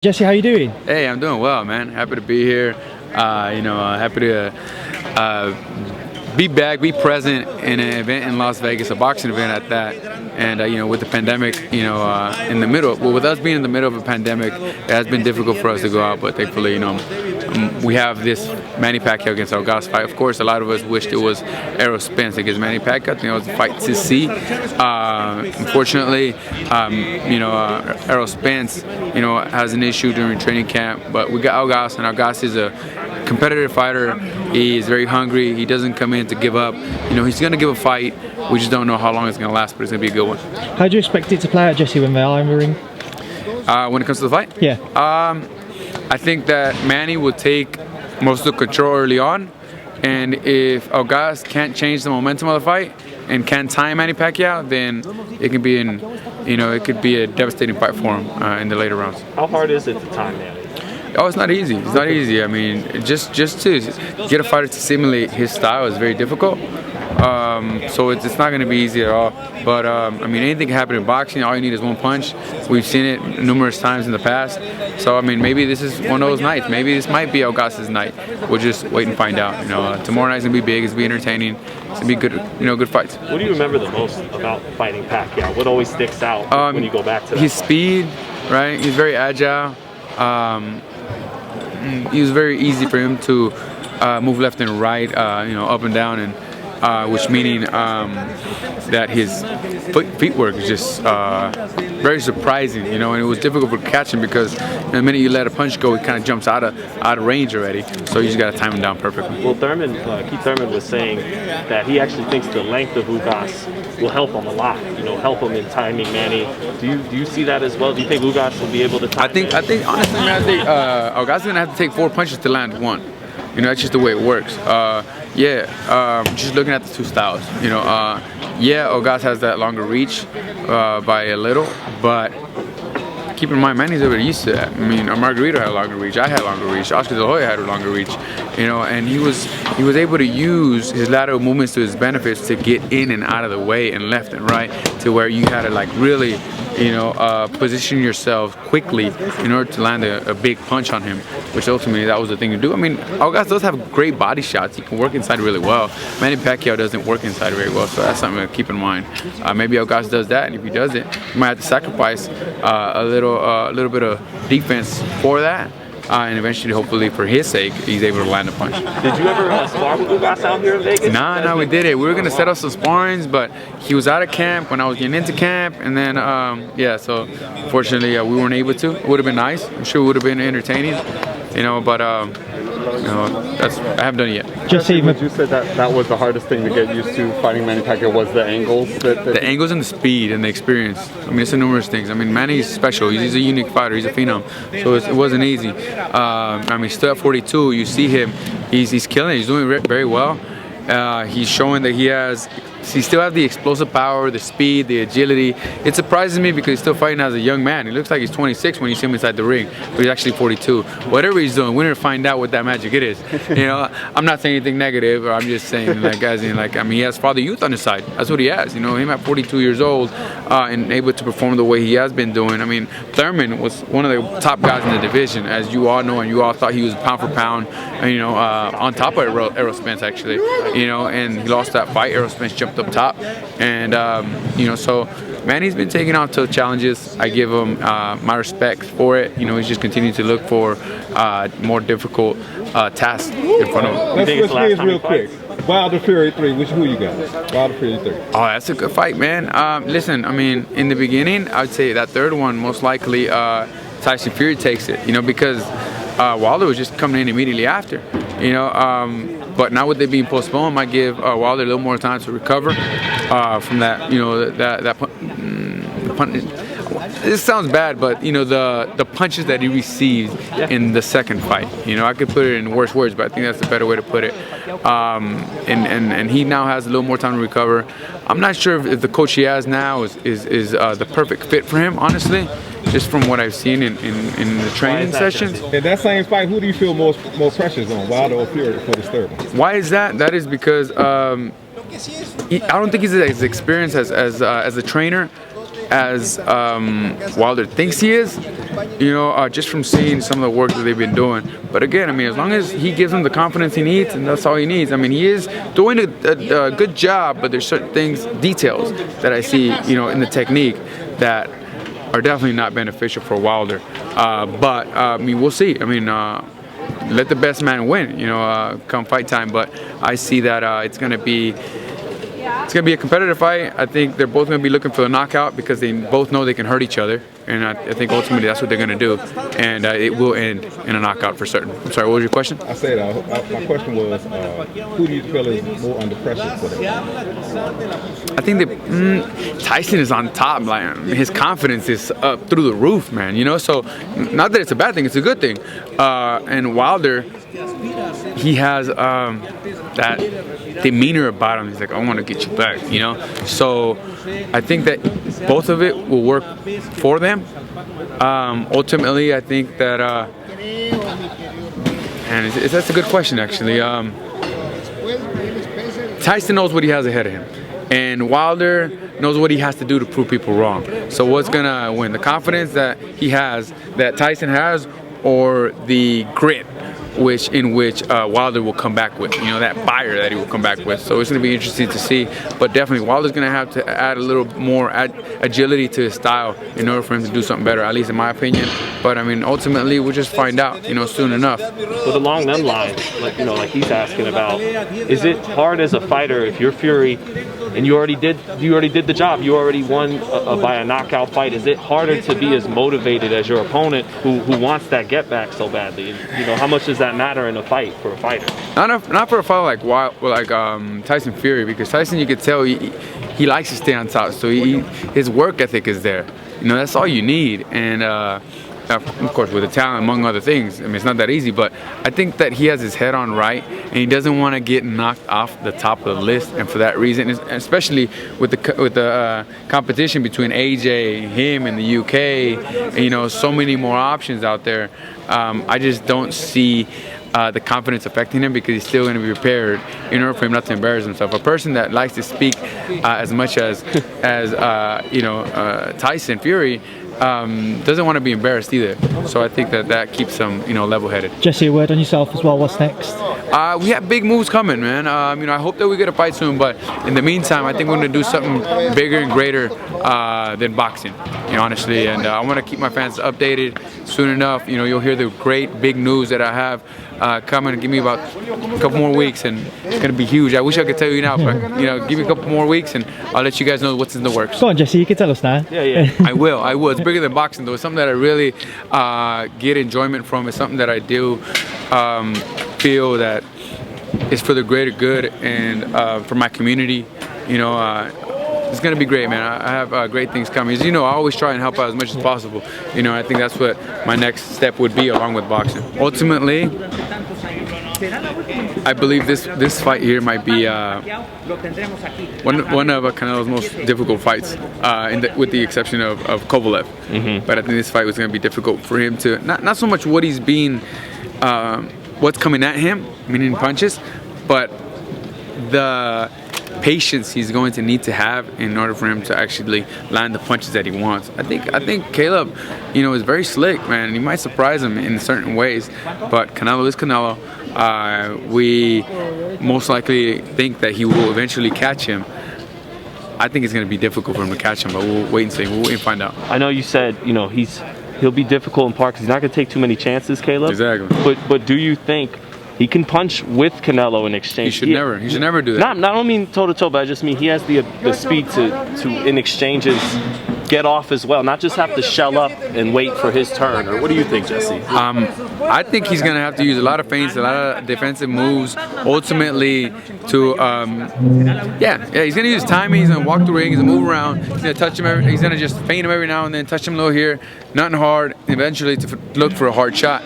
Jesse, how you doing? Hey, I'm doing well, man. Happy to be here. Happy to be back, be present in an event in Las Vegas, a boxing event at that. And with the pandemic, in the middle, well, with us being in the middle of a pandemic, it has been difficult for us to go out. But thankfully, we have this Manny Pacquiao against Ugas fight. Of course, a lot of us wished it was Errol Spence against Manny Pacquiao. I think it was a fight to see. Unfortunately, Errol Spence, has an issue during training camp. But we got Ugas, and Ugas is a competitive fighter. He is very hungry. He doesn't come in to give up. He's going to give a fight. We just don't know how long it's going to last, but it's going to be a good one. How do you expect it to play out, Jesse, when they are in the ring? When it comes to the fight? Yeah. I think that Manny will take most of the control early on, and if Ugas can't change the momentum of the fight and can't time Manny Pacquiao, then it can be it could be a devastating fight for him in the later rounds. How hard is it to time Manny? Oh, it's not easy. It's not easy. I mean, just to get a fighter to simulate his style is very difficult. So it's not going to be easy at all. But anything can happen in boxing. All you need is one punch. We've seen it numerous times in the past. So maybe this is one of those nights. Maybe this might be Ugas' night. We'll just wait and find out. Tomorrow night's gonna be big. It's gonna be entertaining. It's gonna be good. Good fights. What do you remember the most about fighting Pacquiao? What always sticks out when you go back to that? His speed, right? He's very agile. It was very easy for him to move left and right, up and down, and which meaning that his feet work is just very surprising, and it was difficult to catch him because the minute you let a punch go, it kind of jumps out of range already. So you just got to time him down perfectly. Well, Keith Thurman was saying that he actually thinks the length of Ugas will help him a lot. Help him in timing Manny. Do you see that as well? Do you think Ugas will be able to time? I think honestly, man, Ugas is gonna have to take 4 punches to land one. That's just the way it works. Just looking at the two styles. Ugas has that longer reach by a little, but keep in mind, Manny's already used to that. Margarito had a longer reach. I had longer reach. Oscar De La Hoya had a longer reach. And he was able to use his lateral movements to his benefits to get in and out of the way and left and right to where you had to really position yourself quickly in order to land a big punch on him, which ultimately that was the thing to do. Ugas does have great body shots. He can work inside really well. Manny Pacquiao doesn't work inside very well, so that's something to keep in mind. Maybe Ugas does that, and if he does it, he might have to sacrifice a little bit of defense for that. And eventually, hopefully, for his sake, he's able to land a punch. Did you ever spar with Ugas out here in Vegas? Nah, we did it. We were going to set up some sparrings, but he was out of camp when I was getting into camp. And then, so unfortunately, we weren't able to. It would have been nice. I'm sure it would have been entertaining, but I haven't done it yet. Jesse, would you say that was the hardest thing to get used to fighting Manny Pacquiao, was the angles? The angles and the speed and the experience. It's a numerous things. Manny's special. He's a unique fighter. He's a phenom. So it wasn't easy. Still at 42, you see him. He's killing it. He's doing very well. He's showing that he still has the explosive power, the speed, the agility. It surprises me because he's still fighting as a young man. He looks like he's 26 when you see him inside the ring, but he's actually 42. Whatever he's doing, we're gonna find out what that magic it is. I'm not saying anything negative, or I'm just saying he has father youth on his side. That's what he has. Him at 42 years old and able to perform the way he has been doing. Thurman was one of the top guys in the division, as you all know, and you all thought he was pound for pound, on top of Errol Spence actually, and he lost that fight. Errol Spence jumped up top, and so Manny's been taking on tough challenges. I give him my respect for it. He's just continuing to look for more difficult tasks in front of him. Let's quiz real quick. Wilder Fury 3, who you got? Wilder Fury 3. Oh, that's a good fight, man. Listen, in the beginning, I would say that third one, most likely Tyson Fury takes it, because Wilder was just coming in immediately after, but now with it being postponed, might give Wilder a little more time to recover from that, this sounds bad, but the punches that he received in the second fight, I could put it in worse words, but I think that's the better way to put it. And he now has a little more time to recover. I'm not sure if the coach he has now is the perfect fit for him, honestly. just from what I've seen in the training sessions. In that same fight, who do you feel more pressures on, Wilder or Fury, for this third one? Why is that? That is because I don't think he's as experienced as a trainer as Wilder thinks he is. You know, just from seeing some of the work that they've been doing. But again, I mean, as long as he gives him the confidence he needs, and that's all he needs. I mean, he is doing a good job, but there's certain things, details that I see, you know, in the technique that are definitely not beneficial for Wilder. But I mean, we'll see. I mean, let the best man win, you know, come fight time. But I see that it's gonna be a competitive fight. I think they're both gonna be looking for the knockout because they both know they can hurt each other, and I think ultimately that's what they're gonna do, and it will end in a knockout for certain. I'm sorry, what was your question? I said my question was, who do you feel is more under pressure for that? I think that Tyson is on top. Like, his confidence is up through the roof, man. You know, so not that it's a bad thing; it's a good thing. And Wilder, he has that demeanor about him. He's like, I want to get you back, you know. So I think that both of it will work for them. Ultimately, I think that, and that's a good question actually. Tyson knows what he has ahead of him, and Wilder knows what he has to do to prove people wrong. So what's gonna win? The confidence that he has, that Tyson has, or the grit in which Wilder will come back with, you know, that fire that he will come back with. So it's going to be interesting to see, but definitely Wilder's going to have to add a little more agility to his style in order for him to do something better, at least in my opinion. But I mean, ultimately we'll just find out, you know, soon enough. But along them lines, like, you know, like he's asking about, is it hard as a fighter if you're Fury and you already did the job, you already won by a knockout fight? Is it harder to be as motivated as your opponent who wants that get back so badly? You know, how much does that matter in a fight for a fighter? Not for a fight like Tyson Fury, because Tyson, you could tell he likes to stay on top, so his work ethic is there. You know, that's all you need, and of course with the talent among other things. I mean, it's not that easy, but I think that he has his head on right, and he doesn't want to get knocked off the top of the list. And for that reason, especially with the competition between AJ, him, and the UK, and, you know, so many more options out there, I just don't see the confidence affecting him, because he's still going to be prepared in order for him not to embarrass himself. A person that likes to speak as much as you know, Tyson Fury, doesn't want to be embarrassed either. So I think that keeps him, you know, level-headed. Jesse, a word on yourself as well. What's next? We have big moves coming, man. You know, I hope that we get a fight soon, but in the meantime, I think we're going to do something bigger and greater than boxing, you know, honestly. And I want to keep my fans updated. Soon enough, you know, you'll hear the great big news that I have coming. Give me about a couple more weeks, and it's going to be huge. I wish I could tell you now, but, you know, give me a couple more weeks, and I'll let you guys know what's in the works. Go on, Jesse, you can tell us now. Yeah. I will. It's bigger than boxing, though. It's something that I really get enjoyment from. It's something that I do feel that is for the greater good and for my community. You know, it's gonna be great, man. I have great things coming. As you know, I always try and help out as much as possible. You know, I think that's what my next step would be, along with boxing. Ultimately, I believe this fight here might be one of Canelo's most difficult fights, with the exception of Kovalev. But I think this fight was going to be difficult for him to not so much what he's being, what's coming at him, meaning punches, but the patience he's going to need to have in order for him to actually land the punches that he wants. I think Caleb, you know, is very slick, man. He might surprise him in certain ways, but Canelo is Canelo. We most likely think that he will eventually catch him. I think it's going to be difficult for him to catch him, but we'll wait and see. We'll wait and find out. I know you said, you know, he'll be difficult in part because he's not going to take too many chances, Caleb. Exactly. But do you think he can punch with Canelo in exchange? He should never do that. I don't mean toe to toe, but I just mean he has the speed to in exchanges get off as well, not just have to shell up and wait for his turn. Or what do you think, Jesse? I think he's gonna have to use a lot of feints, a lot of defensive moves, ultimately to he's gonna use timing. He's gonna walk the ring, he's gonna move around, he's gonna touch him he's gonna just feint him every now and then, touch him a little here, nothing hard, eventually to look for a hard shot.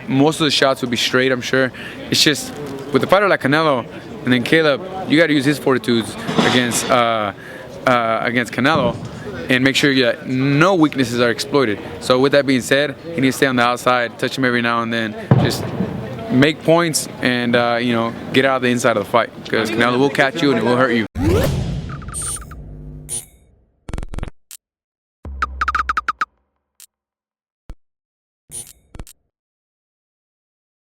Most of the shots will be straight, I'm sure. It's just with a fighter like Canelo and then Caleb, you got to use his fortitudes against Canelo. and make sure that no weaknesses are exploited. So with that being said, he needs to stay on the outside, touch him every now and then, just make points and you know, get out of the inside of the fight, because Canelo will catch you and it will hurt you.